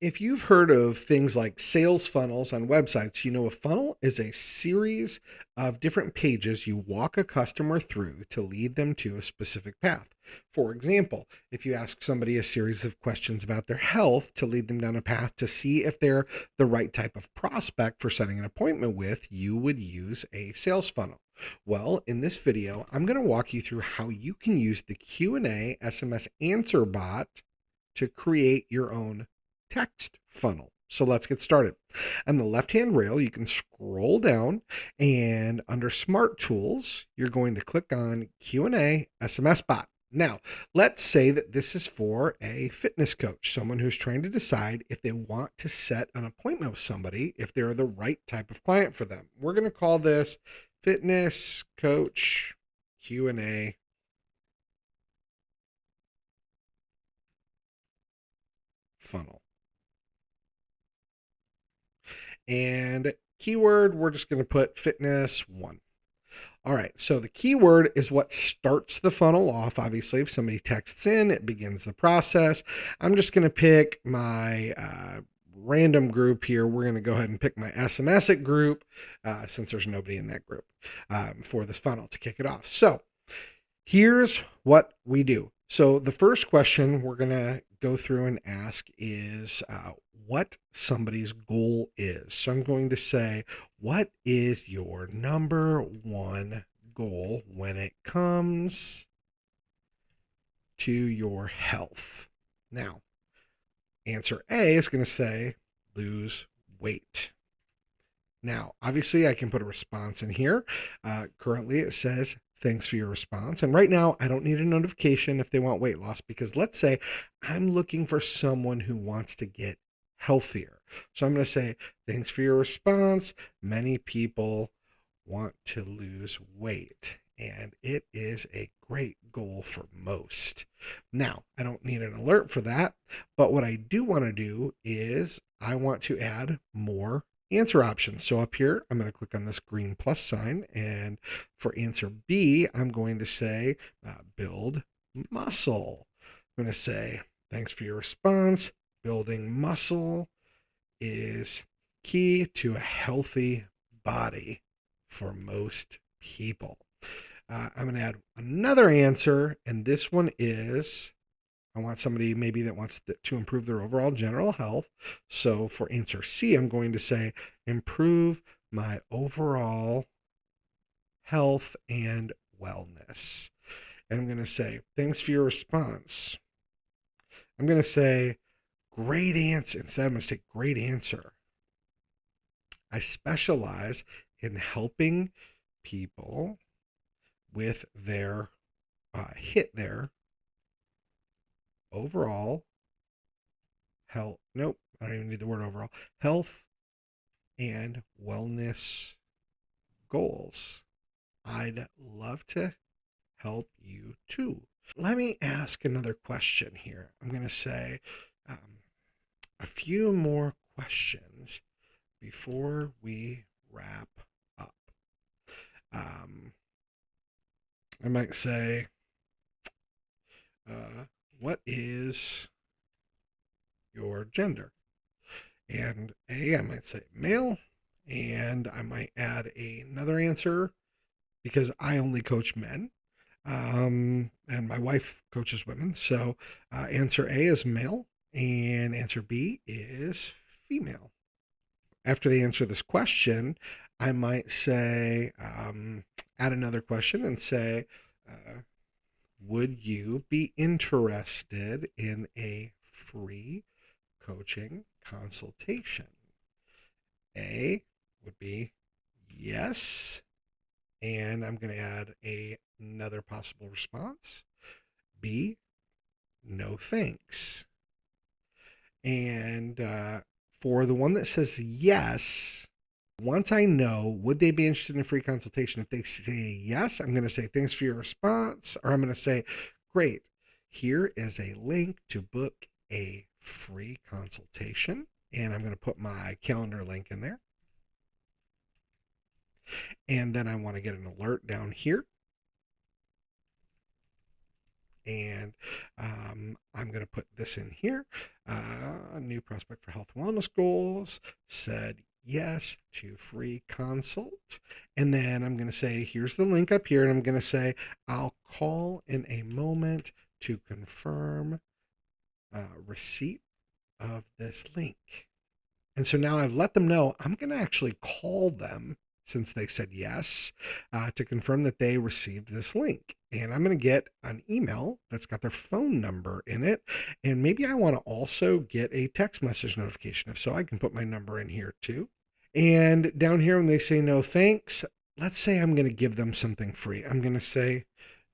If you've heard of things like sales funnels on websites, you know a funnel is a series of different pages you walk a customer through to lead them to a specific path. For example, if you ask somebody a series of questions about their health to lead them down a path to see if they're the right type of prospect for setting an appointment with, you would use a sales funnel. Well, in this video, I'm going to walk you through how you can use the Q&A SMS answer bot to create your own text funnel. So let's get started. On the left-hand rail, you can scroll down, and under Smart Tools, you're going to click on Q&A SMS bot. Now, let's say that this is for a fitness coach, someone who's trying to decide if they want to set an appointment with somebody, if they're the right type of client for them. We're going to call this Fitness Coach Q&A funnel. And keyword, we're just going to put fitness 1. All right, so the keyword is what starts the funnel off. Obviously, if somebody texts in, it begins the process. I'm just going to pick my random group here. We're going to go ahead and pick my SMS-iT group since there's nobody in that group for this funnel to kick it off. So here's what we do. So the first question we're going to go through and ask is what somebody's goal is. So I'm going to say, what is your number one goal when it comes to your health? Now, answer A is going to say, lose weight. Now, obviously, I can put a response in here. Currently, it says, thanks for your response. And right now, I don't need a notification if they want weight loss, because let's say I'm looking for someone who wants to get healthier. So I'm going to say, thanks for your response. Many people want to lose weight, and it is a great goal for most. Now, I don't need an alert for that, but what I do want to do is I want to add more answer options. So up here, I'm going to click on this green plus sign, and for answer B, I'm going to say build muscle. I'm going to say, thanks for your response. Building muscle is key to a healthy body for most people. I'm going to add another answer, and this one is, I want somebody maybe that wants to improve their overall general health. So for answer C, I'm going to say, improve my overall health and wellness. And I'm going to say, thanks for your response. I'm going to say, great answer. Instead, I'm going to say, great answer. I specialize in helping people with their hit their overall health. Nope, I don't even need the word overall. Health and wellness goals. I'd love to help you too. Let me ask another question here. I'm going to say a few more questions before we wrap up. I might say, what is your gender? And I might say male, and I might add another answer because I only coach men, and my wife coaches women. So answer A is male, and answer B is female. After they answer this question, I might say, add another question and say, would you be interested in a free coaching consultation? A would be yes, and I'm going to add another possible response. B, no thanks. And for the one that says yes, once I know, would they be interested in a free consultation? If they say yes, I'm going to say, thanks for your response. Or I'm going to say, great, here is a link to book a free consultation. And I'm going to put my calendar link in there. And then I want to get an alert down here. And I'm going to put this in here. A new prospect for health and wellness goals said yes to free consult. And then I'm going to say, here's the link up here. And I'm going to say, I'll call in a moment to confirm receipt of this link. And so now I've let them know I'm going to actually call them, since they said yes, to confirm that they received this link. And I'm going to get an email that's got their phone number in it. And maybe I want to also get a text message notification. If so, I can put my number in here too. And down here, when they say no thanks, let's say I'm going to give them something free. I'm going to say,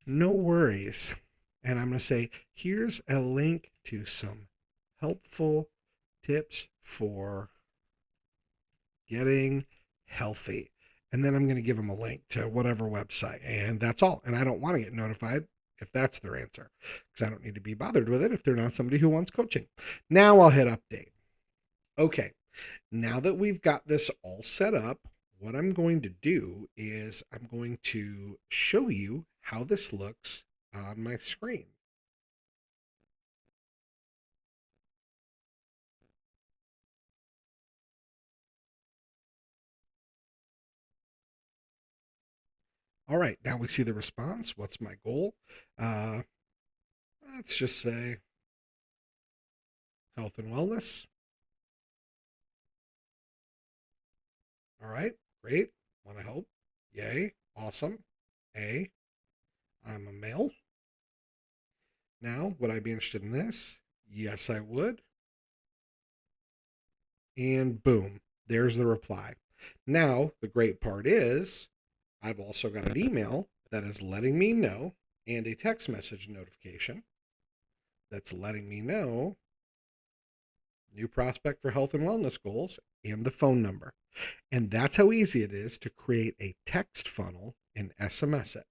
no worries. And I'm going to say, here's a link to some helpful tips for getting healthy. And then I'm going to give them a link to whatever website. And that's all. And I don't want to get notified if that's their answer, because I don't need to be bothered with it if they're not somebody who wants coaching. Now I'll hit update. Okay. Now that we've got this all set up, what I'm going to do is I'm going to show you how this looks on my screen. All right, now we see the response. What's my goal? Let's just say health and wellness. All right, great. Want to help? Yay, awesome. I'm a male. Now, would I be interested in this? Yes, I would. And boom, there's the reply. Now, the great part is I've also got an email that is letting me know, and a text message notification that's letting me know new prospect for health and wellness goals and the phone number. And that's how easy it is to create a text funnel and SMS it.